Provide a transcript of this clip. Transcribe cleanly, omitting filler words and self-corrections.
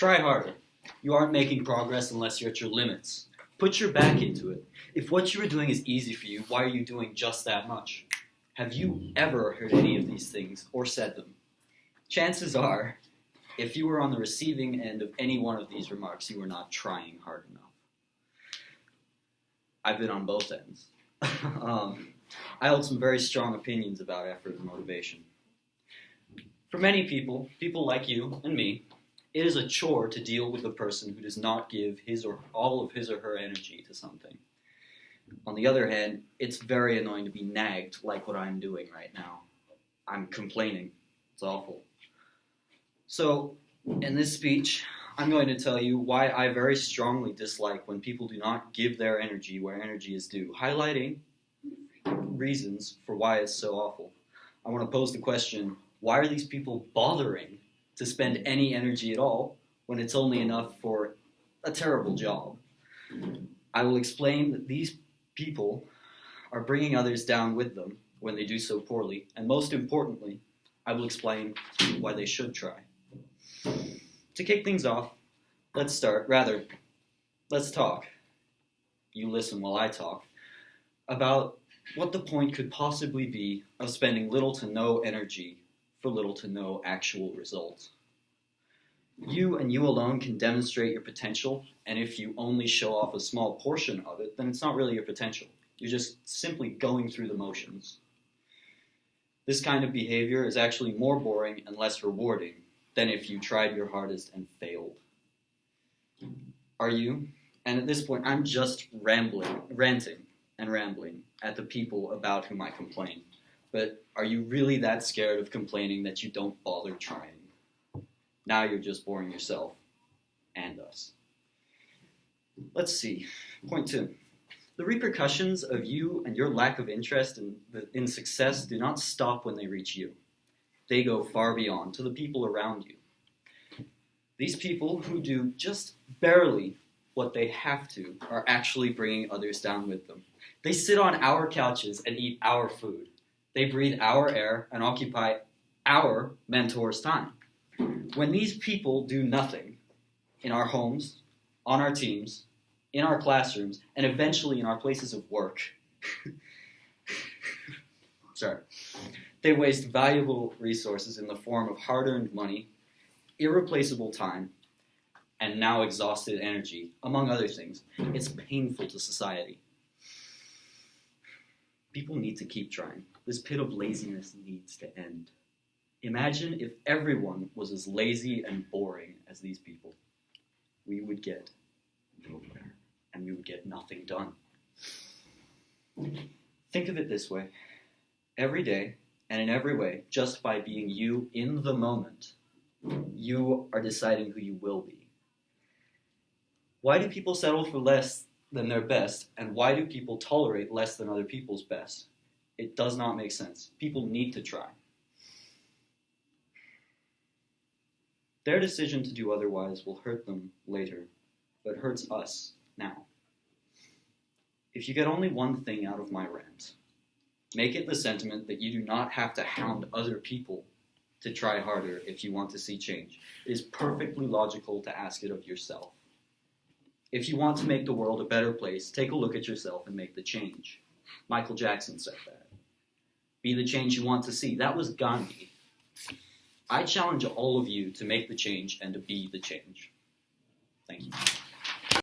Try harder. You aren't making progress unless you're at your limits. Put your back into it. If what you are doing is easy for you, why are you doing just that much? Have you ever heard any of these things or said them? Chances are, if you were on the receiving end of any one of these remarks, you were not trying hard enough. I've been on both ends. I hold some very strong opinions about effort and motivation. For many people, people like you and me, it is a chore to deal with a person who does not give his or all of his or her energy to something. On the other hand, it's very annoying to be nagged like what I'm doing right now. I'm complaining. It's awful. So, in this speech, I'm going to tell you why I very strongly dislike when people do not give their energy where energy is due, highlighting reasons for why it's so awful. I want to pose the question, why are these people bothering to spend any energy at all when it's only enough for a terrible job? I will explain that these people are bringing others down with them when they do so poorly, and most importantly, I will explain why they should try. To kick things off, let's talk. You listen while I talk about what the point could possibly be of spending little to no energy for little to no actual results. You and you alone can demonstrate your potential, and if you only show off a small portion of it, then it's not really your potential. You're just simply going through the motions. This kind of behavior is actually more boring and less rewarding than if you tried your hardest and failed. Are you? And at this point, I'm just ranting and rambling at the people about whom I complain. But are you really that scared of complaining that you don't bother trying? Now you're just boring yourself and us. Let's see. Point 2. The repercussions of you and your lack of interest in success do not stop when they reach you. They go far beyond, to the people around you. These people who do just barely what they have to are actually bringing others down with them. They sit on our couches and eat our food. They breathe our air and occupy our mentors' time. When these people do nothing in our homes, on our teams, in our classrooms, and eventually in our places of work, they waste valuable resources in the form of hard-earned money, irreplaceable time, and now exhausted energy, among other things. It's painful to society. People need to keep trying. This pit of laziness needs to end. Imagine if everyone was as lazy and boring as these people. We would get nowhere, and we would get nothing done. Think of it this way. Every day, and in every way, just by being you in the moment, you are deciding who you will be. Why do people settle for less than their best, and why do people tolerate less than other people's best? It does not make sense. People need to try. Their decision to do otherwise will hurt them later, but hurts us now. If you get only one thing out of my rant, make it the sentiment that you do not have to hound other people to try harder if you want to see change. It is perfectly logical to ask it of yourself. If you want to make the world a better place, take a look at yourself and make the change. Michael Jackson said that. Be the change you want to see. That was Gandhi. I challenge all of you to make the change and to be the change. Thank you.